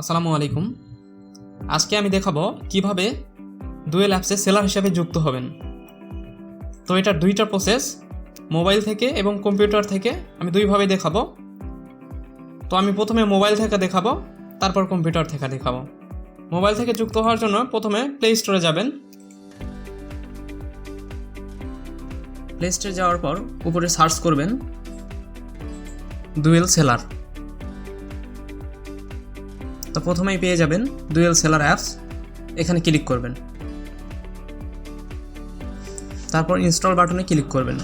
আসসালামু আলাইকুম। আজকে আমি দেখাবো কিভাবে ডুয়েল অ্যাপসে সেলার হিসেবে যুক্ত হবেন। তো এটার দুইটা প্রসেস, মোবাইল থেকে এবং কম্পিউটার থেকে আমি দুইভাবে দেখাবো। তো আমি প্রথমে মোবাইল থেকে দেখাবো, তারপর কম্পিউটার থেকে দেখাবো। মোবাইল থেকে যুক্ত হওয়ার জন্য প্রথমে প্লে স্টোরে যাবেন। প্লে স্টোরে যাওয়ার পর উপরে সার্চ করবেন ডুয়েল সেলার। তো প্রথমেই পেয়ে যাবেন ডুয়েল সেলার অ্যাপস, এখানে ক্লিক করবেন। তারপর ইনস্টল বাটনে ক্লিক করবেন।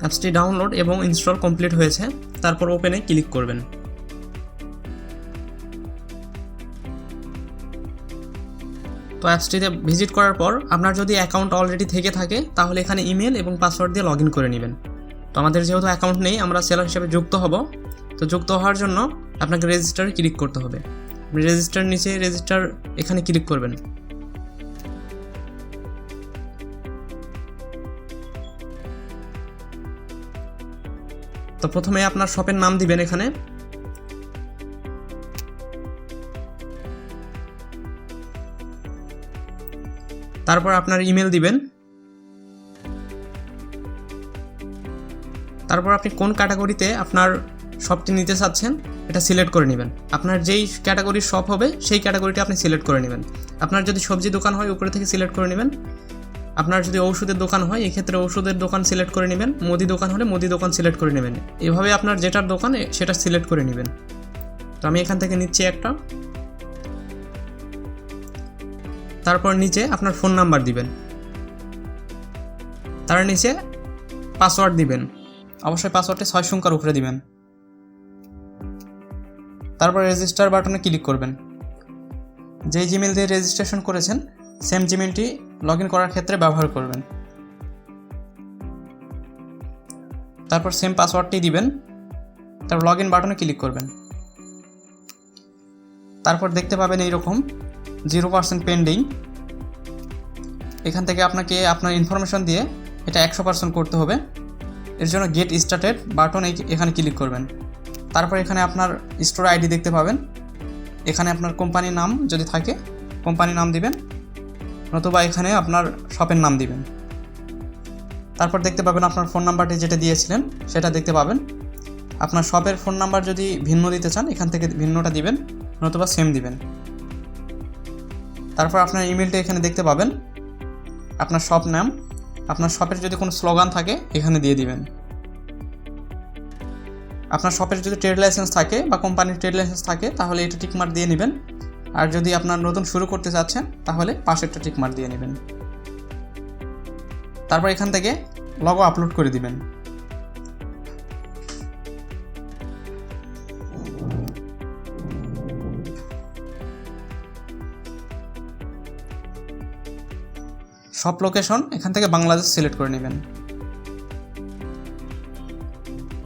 অ্যাপসটি ডাউনলোড এবং ইনস্টল কমপ্লিট হয়েছে, তারপর ওপেনে ক্লিক করবেন। তো অ্যাপসটিতে ভিজিট করার পর আপনার যদি অ্যাকাউন্ট অলরেডি থেকে থাকে তাহলে এখানে ইমেল এবং পাসওয়ার্ড দিয়ে লগ ইন করে নেবেন। তো আমাদের যেহেতু অ্যাকাউন্ট নেই, আমরা সেলার হিসেবে যুক্ত হব। তো যুক্ত হওয়ার জন্য আপনাকে রেজিস্টারে ক্লিক করতে হবে। রেজিস্টার নিচে রেজিস্টার এখানে ক্লিক করবেন। তো প্রথমে আপনার শপের নাম দিবেন এখানে। তারপর আপনার ইমেল দিবেন। তারপর আপনি কোন ক্যাটাগরিতে আপনার শপটি নিতে চাচ্ছেন এটা সিলেক্ট করে নেবেন। আপনার যেই ক্যাটাগরির শপ হবে সেই ক্যাটাগরিটি আপনি সিলেক্ট করে নেবেন। আপনার যদি সবজি দোকান হয় উপরে থেকে সিলেক্ট করে নেবেন। আপনার যদি ঔষধের দোকান হয় এক্ষেত্রে ঔষধের দোকান সিলেক্ট করে নেবেন। মুদি দোকান হলে মুদি দোকান সিলেক্ট করে নেবেন। এভাবে আপনার যেটার দোকান সেটা সিলেক্ট করে নেবেন। তো আমি এখান থেকে নিচ্ছি একটা। তারপর নিচে আপনার ফোন নাম্বার দিবেন। তার নিচে পাসওয়ার্ড দিবেন। অবশ্যই পাসওয়ার্ডটি 6 সংখ্যার উপরে দিবেন। তারপর রেজিস্টার বাটনে ক্লিক করবেন। যেই জিমেল দিয়ে রেজিস্ট্রেশন করেছেন সেম জিমেলটি লগ ইন করার ক্ষেত্রে ব্যবহার করবেন। তারপর সেম পাসওয়ার্ডটি দিবেন। তারপর লগ ইন বাটনে ক্লিক করবেন। তারপর দেখতে পাবেন এইরকম 0% পেন্ডিং। এখান থেকে আপনাকে আপনার ইনফরমেশন দিয়ে এটা 100% করতে হবে। এর জন্য গেট স্টার্টেড বাটন এখানে ক্লিক করবেন। তারপর এখানে আপনার স্টোর আইডি দেখতে পাবেন। এখানে আপনার কোম্পানির নাম যদি থাকে কোম্পানির নাম দিবেন, নতুবা এখানে আপনার শপের নাম দিবেন। তারপর দেখতে পাবেন আপনার ফোন নাম্বারটি যেটা দিয়েছিলেন সেটা দেখতে পাবেন। আপনার শপের ফোন নাম্বার যদি ভিন্ন দিতে চান এখান থেকে ভিন্নটা দিবেন, নতুবা সেম দিবেন। তারপর আপনার ইমেলটা এখানে দেখতে পাবেন। আপনার শপ নাম, আপনার শপের যদি কোনো স্লোগান থাকে এখানে দিয়ে দিবেন। আপনার শপের যদি ট্রেড লাইসেন্স থাকে বা কোম্পানির ট্রেড লাইসেন্স থাকে তাহলে এটা টিকমার্ক দিয়ে নেবেন। আর যদি আপনার নতুন শুরু করতে চাচ্ছেন তাহলে পাশেরটা টিকমার্ক দিয়ে নেবেন। তারপর এখান থেকে লগো আপলোড করে দিবেন। শপ লোকেশন এখান থেকে বাংলাদেশ সিলেক্ট করে নেবেন।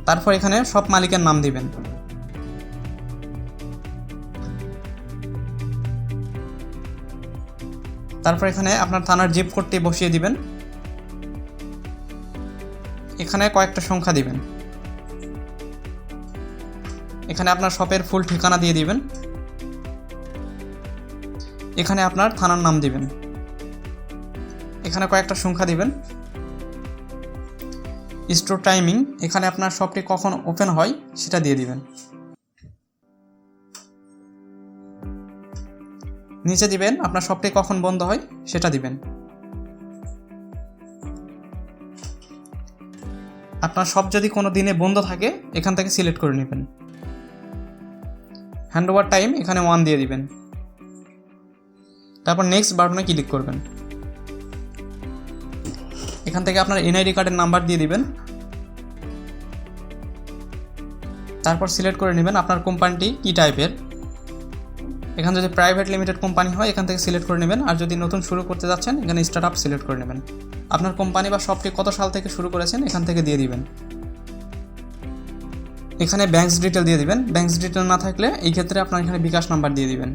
তারপর এখানে শপ মালিকের নাম দিবেন। তারপর এখানে আপনার থানার জিপ কোডটি বসিয়ে দিবেন। এখানে কয়েকটা সংখ্যা দিবেন। এখানে আপনার শপের ফুল ঠিকানা দিয়ে দিবেন। এখানে আপনার থানার নাম দিবেন। এখানে কয়েকটা সংখ্যা দিবেন। স্টোর টাইমিং এখানে আপনার শপটি কখন ওপেন হয় সেটা দিয়ে দিবেন। নিচে দিবেন আপনার শপটি কখন বন্ধ হয় সেটা দিবেন। আপনার শপ যদি কোনো দিনে বন্ধ থাকে এখান থেকে সিলেক্ট করে নেবেন। হ্যান্ডওভার টাইম এখানে 1 দিয়ে দিবেন। তারপর নেক্সট বাটনে ক্লিক করবেন। এখান থেকে আপনার এনআইডি কার্ডের নাম্বার দিয়ে দিবেন। তারপর সিলেক্ট করে নেবেন আপনার কোম্পানিটি কী টাইপের। এখানে যদি প্রাইভেট লিমিটেড কোম্পানি হয় এখান থেকে সিলেক্ট করে নেবেন। আর যদি নতুন শুরু করতে যাচ্ছেন এখানে স্টার্ট আপ সিলেক্ট করে নেবেন। আপনার কোম্পানি বা শপটি কত সাল থেকে শুরু করেছেন এখান থেকে দিয়ে দিবেন। এখানে ব্যাংক ডিটেল দিয়ে দিবেন। ব্যাংক ডিটেল না থাকলে এই ক্ষেত্রে আপনার এখানে বিকাশ নাম্বার দিয়ে দিবেন।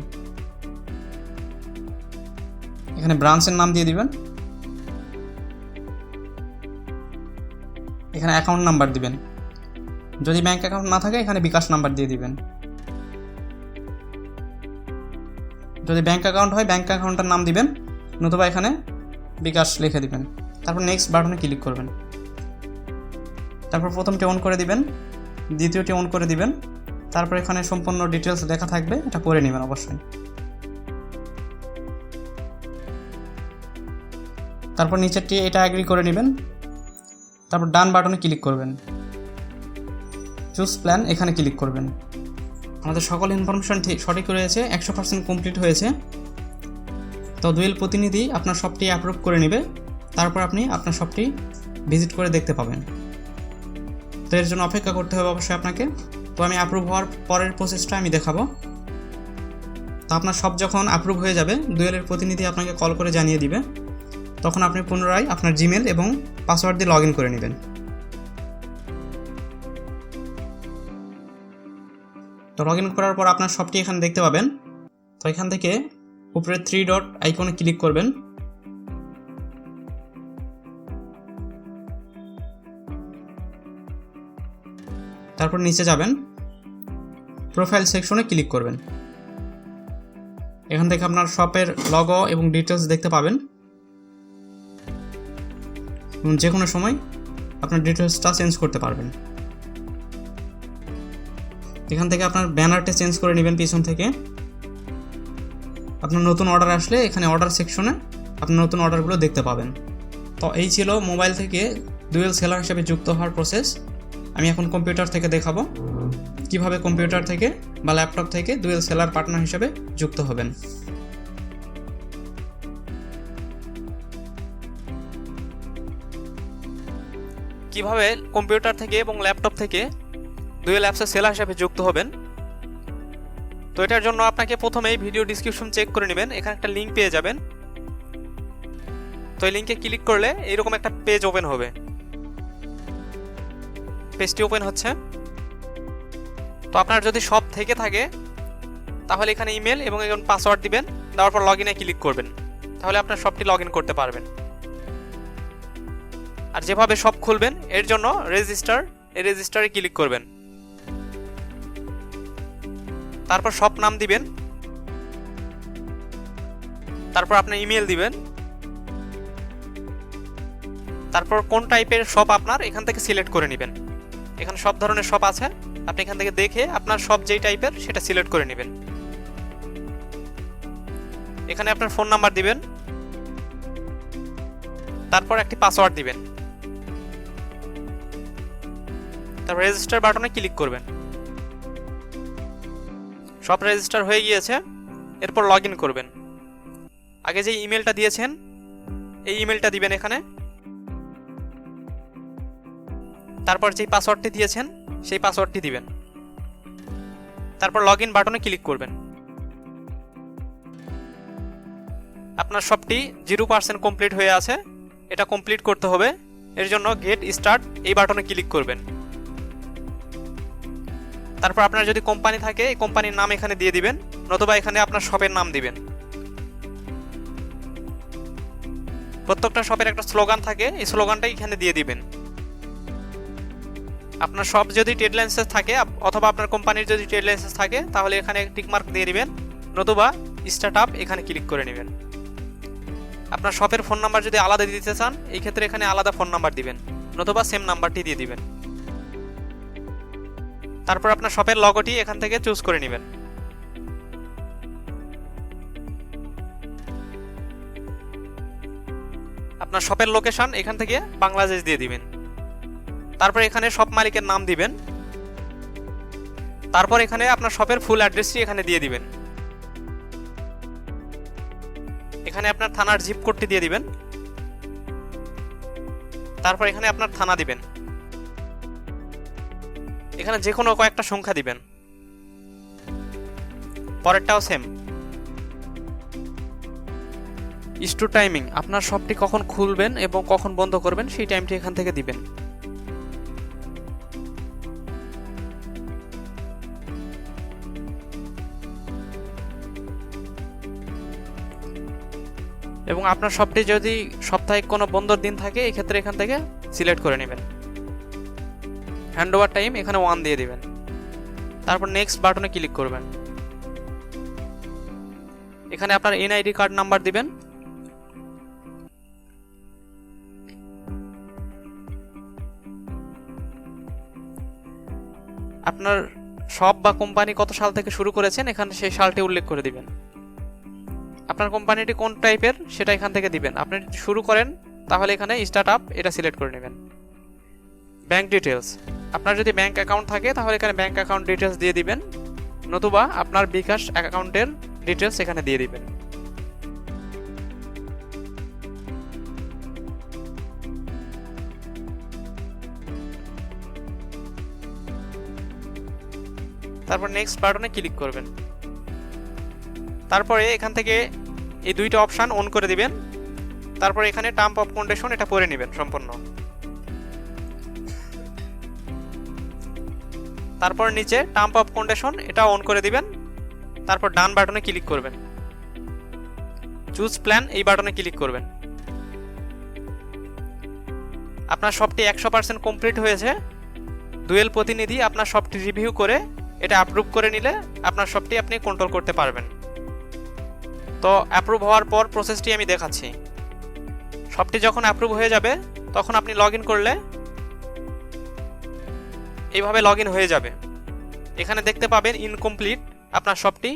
এখানে ব্রাঞ্চের নাম দিয়ে দিবেন। এখানে অ্যাকাউন্ট নাম্বার দিবেন। যদি ব্যাঙ্ক অ্যাকাউন্ট না থাকে এখানে বিকাশ নাম্বার দিয়ে দিবেন। যদি ব্যাঙ্ক অ্যাকাউন্ট হয় ব্যাঙ্ক অ্যাকাউন্টের নাম দিবেন, নতুবা এখানে বিকাশ লিখে দিবেন। তারপর নেক্সট বাটনে ক্লিক করবেন। তারপর প্রথমটি অন করে দিবেন, দ্বিতীয়টি অন করে দিবেন। তারপর এখানে সম্পূর্ণ ডিটেলস লেখা থাকবে, এটা পড়ে নেবেন অবশ্যই। তারপর নিচেরটি এটা এগ্রি করে নেবেন। তারপর ডান বাটনে ক্লিক করবেন, চুজ প্ল্যান এখানে ক্লিক করবেন। আমাদের সকল ইনফরমেশন সঠিক রয়েছে, 100% কমপ্লিট হয়েছে। তো ডুয়েল প্রতিনিধি আপনার শপটি অ্যাপ্রুভ করে নেবে, তারপর আপনি আপনার শপটি ভিজিট করে দেখতে পাবেন। তো এর জন্য অপেক্ষা করতে হবে অবশ্যই আপনাকে। তো আমি অ্যাপ্রুভ হওয়ার পরের প্রসেসটা আমি দেখাবো। তো আপনার শপ যখন অ্যাপ্রুভ হয়ে যাবে, ডুয়েলের প্রতিনিধি আপনাকে কল করে জানিয়ে দিবে। তখন আপনি পুনরায় আপনার জিমেল এবং পাসওয়ার্ড দিয়ে লগ ইন করে নেবেন। তো লগ ইন করার পর আপনার শপটি এখানে দেখতে পাবেন। তো এখান থেকে উপরে 3 ডট আইকনে ক্লিক করবেন। তারপর নিচে যাবেন, প্রোফাইল সেকশনে ক্লিক করবেন। এখান থেকে আপনার শপের লগো এবং ডিটেলস দেখতে পাবেন। যে কোনো সময় আপনার ডিটেলসটা চেঞ্জ করতে পারবেন। এখান থেকে আপনার ব্যানারটা চেঞ্জ করে নেবেন পিছন থেকে। আপনার নতুন অর্ডার আসলে এখানে অর্ডার সেকশনে আপনার নতুন অর্ডারগুলো দেখতে পাবেন। তো এই ছিল মোবাইল থেকে ডুয়েল সেলার হিসেবে যুক্ত হওয়ার প্রসেস। আমি এখন কম্পিউটার থেকে দেখাবো কিভাবে কম্পিউটার থেকে বা ল্যাপটপ থেকে ডুয়েল সেলার পার্টনার হিসেবে যুক্ত হবেন। কিভাবে কম্পিউটার থেকে এবং ল্যাপটপ থেকে ডুয়েল অ্যাপসের সেলার হিসেবে যুক্ত হবেন। তো এটার জন্য আপনাকে প্রথমেই ভিডিও ডিসক্রিপশন চেক করে নেবেন, এখানে একটা লিঙ্ক পেয়ে যাবেন। তো এই লিঙ্কে ক্লিক করলে এইরকম একটা পেজ ওপেন হবে। পেজটি ওপেন হচ্ছে। তো আপনার যদি শপ থেকে থাকে তাহলে এখানে ইমেল এবং এখন পাসওয়ার্ড দিবেন, দেওয়ার পর লগ ইনে ক্লিক করবেন, তাহলে আপনার শপটি লগ ইন করতে পারবেন। আর যেভাবে শপ খুলবেন এর জন্য এই রেজিস্টারে ক্লিক করবেন। তারপর শপ নাম দিবেন, তারপর আপনার ইমেল দিবেন, তারপর কোন টাইপের শপ আপনার এখান থেকে সিলেক্ট করে নেবেন। এখানে সব ধরনের শপ আছে, আপনি এখান থেকে দেখে আপনার শপ যেই টাইপের সেটা সিলেক্ট করে নেবেন। এখানে আপনার ফোন নাম্বার দিবেন, তারপর একটি পাসওয়ার্ড দিবেন, তারপর রেজিস্টার বাটনে ক্লিক করবেন। সব রেজিস্টার হয়ে গিয়েছে, এরপর লগ ইন করবেন। আগে যে ইমেলটা দিয়েছেন এই ইমেলটা দিবেন এখানে, তারপর যেই পাসওয়ার্ডটি দিয়েছেন সেই পাসওয়ার্ডটি দিবেন, তারপর লগ ইন বাটনে ক্লিক করবেন। আপনার শপটি 0% কমপ্লিট হয়ে আছে, এটা কমপ্লিট করতে হবে। এর জন্য গেট স্টার্ট এই বাটনে ক্লিক করবেন। তারপর আপনার যদি কোম্পানি থাকে এই কোম্পানির নাম এখানে দিয়ে দিবেন, নতুবা এখানে আপনার শপের নাম দিবেন। প্রত্যেকটা শপের একটা স্লোগান থাকে, এই স্লোগানটা এখানে দিয়ে দিবেন। আপনার শপ যদি ট্রেড লাইসেন্স থাকে অথবা আপনার কোম্পানির যদি ট্রেড লাইসেন্স থাকে তাহলে এখানে টিক মার্ক দিয়ে দিবেন, নতুবা স্টার্ট আপ এখানে ক্লিক করে নেবেন। আপনার শপের ফোন নাম্বার যদি আলাদা দিতে চান এই ক্ষেত্রে এখানে আলাদা ফোন নাম্বার দিবেন, নতুবা সেম নাম্বারটি দিয়ে দিবেন। তারপর আপনার শপের লগোটি এখান থেকে চুজ করে নেবেন। আপনার শপের লোকেশন এখান থেকে বাংলাদেশ দিয়ে দিবেন। তারপর এখানে শপ মালিকের নাম দিবেন, তারপর এখানে আপনার শপের ফুল অ্যাড্রেসটি এখানে দিয়ে দিবেন। এখানে আপনার থানার জিপ কোডটি দিয়ে দিবেন, তারপর এখানে আপনার থানা দিবেন। এখানে যে কোনো কয়েকটা সংখ্যা দিবেন, পরেরটাও সেম। স্টোর টাইমিং আপনার শপটি কখন খুলবেন এবং কখন বন্ধ করবেন সেই টাইমটি এখান থেকে দিবেন। এবং আপনার শপটি যদি সাপ্তাহিক কোনো বন্ধর দিন থাকে এই ক্ষেত্রে এখান থেকে সিলেক্ট করে নেবেন। হ্যান্ডওভার টাইম এখানে 1 দিয়ে দিবেন। তারপর নেক্সট বাটনে ক্লিক করবেন। এখানে আপনার এনআইডি কার্ড নাম্বার দিবেন। আপনার শপ বা কোম্পানি কত সাল থেকে শুরু করেছেন এখানে সেই সালটি উল্লেখ করে দিবেন। আপনার কোম্পানিটি কোন টাইপের সেটা এখান থেকে দিবেন। আপনি যদি শুরু করেন তাহলে এখানে স্টার্ট আপ এটা সিলেক্ট করে নেবেন। ব্যাংক ডিটেলস, আপনার যদি ব্যাংক অ্যাকাউন্ট থাকে তাহলে এখানে ব্যাংক অ্যাকাউন্ট ডিটেলস দিয়ে দিবেন, নতুবা আপনার বিকাশ অ্যাকাউন্টের ডিটেলস এখানে দিয়ে দিবেন। তারপর নেক্সট বাটনে ক্লিক করবেন। তারপরে এখান থেকে এই দুইটা অপশান অন করে দিবেন। তারপর এখানে টার্ম অফ কন্ডিশন এটা পড়ে নেবেন সম্পূর্ণ। তারপর নিচে টার্ম অফ কন্ডিশন এটা অন করে দিবেন। তারপর ডান বাটনে ক্লিক করবেন। চুজ প্ল্যান এই বাটনে ক্লিক করবেন। আপনার শপটি 100% কমপ্লিট হয়েছে। ডুয়েল প্রতিনিধি আপনার শপটি রিভিউ করে এটা অ্যাপ্রুভ করে নিলে আপনার শপটি আপনি কন্ট্রোল করতে পারবেন। তো অ্যাপ্রুভ হওয়ার পর প্রসেসটি আমি দেখাচ্ছি। শপটি যখন অ্যাপ্রুভ হয়ে যাবে তখন আপনি লগ ইন করলে এইভাবে লগ ইন হয়ে যাবে। এখানে দেখতে পাবেন ইনকমপ্লিট আপনার শপটি।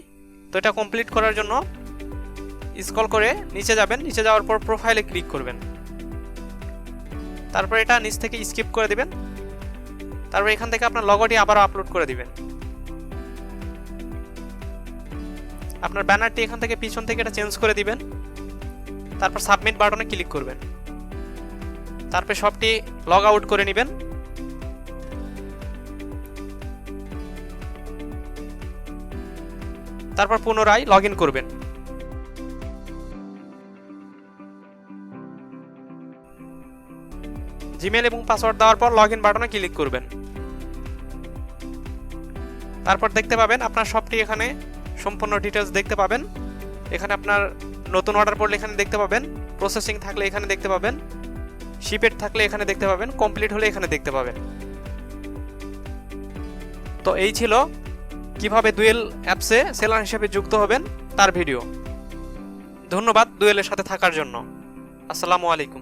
তো এটা কমপ্লিট করার জন্য স্ক্রল করে নিচে যাবেন। নিচে যাওয়ার পর প্রোফাইলে ক্লিক করবেন। তারপর এটা নিচ থেকে স্কিপ করে দিবেন। তারপর এখান থেকে আপনার লগোটি আবার আপলোড করে দিবেন। আপনার ব্যানারটি এখান থেকে পিছন থেকে এটা চেঞ্জ করে দিবেন। তারপর সাবমিট বাটনে ক্লিক করবেন। তারপর শপটি লগ আউট করে নেবেন। তারপর পুনরায় লগ ইন করবেন। জিমেল এবং পাসওয়ার্ড দেওয়ার পর লগ ইন বাটনে ক্লিক করবেন। তারপর দেখতে পাবেন আপনার শপটি এখানে সম্পূর্ণ ডিটেলস দেখতে পাবেন। এখানে আপনার নতুন অর্ডার পড়লে এখানে দেখতে পাবেন, প্রসেসিং থাকলে এখানে দেখতে পাবেন, শিপেড থাকলে এখানে দেখতে পাবেন, কমপ্লিট হলে এখানে দেখতে পাবেন। তো এই ছিল কিভাবে ডুয়েল অ্যাপসে সেলার হিসেবে যুক্ত হবেন তার ভিডিও। ধন্যবাদ ডুয়েলের সাথে থাকার জন্য। আসসালামু আলাইকুম।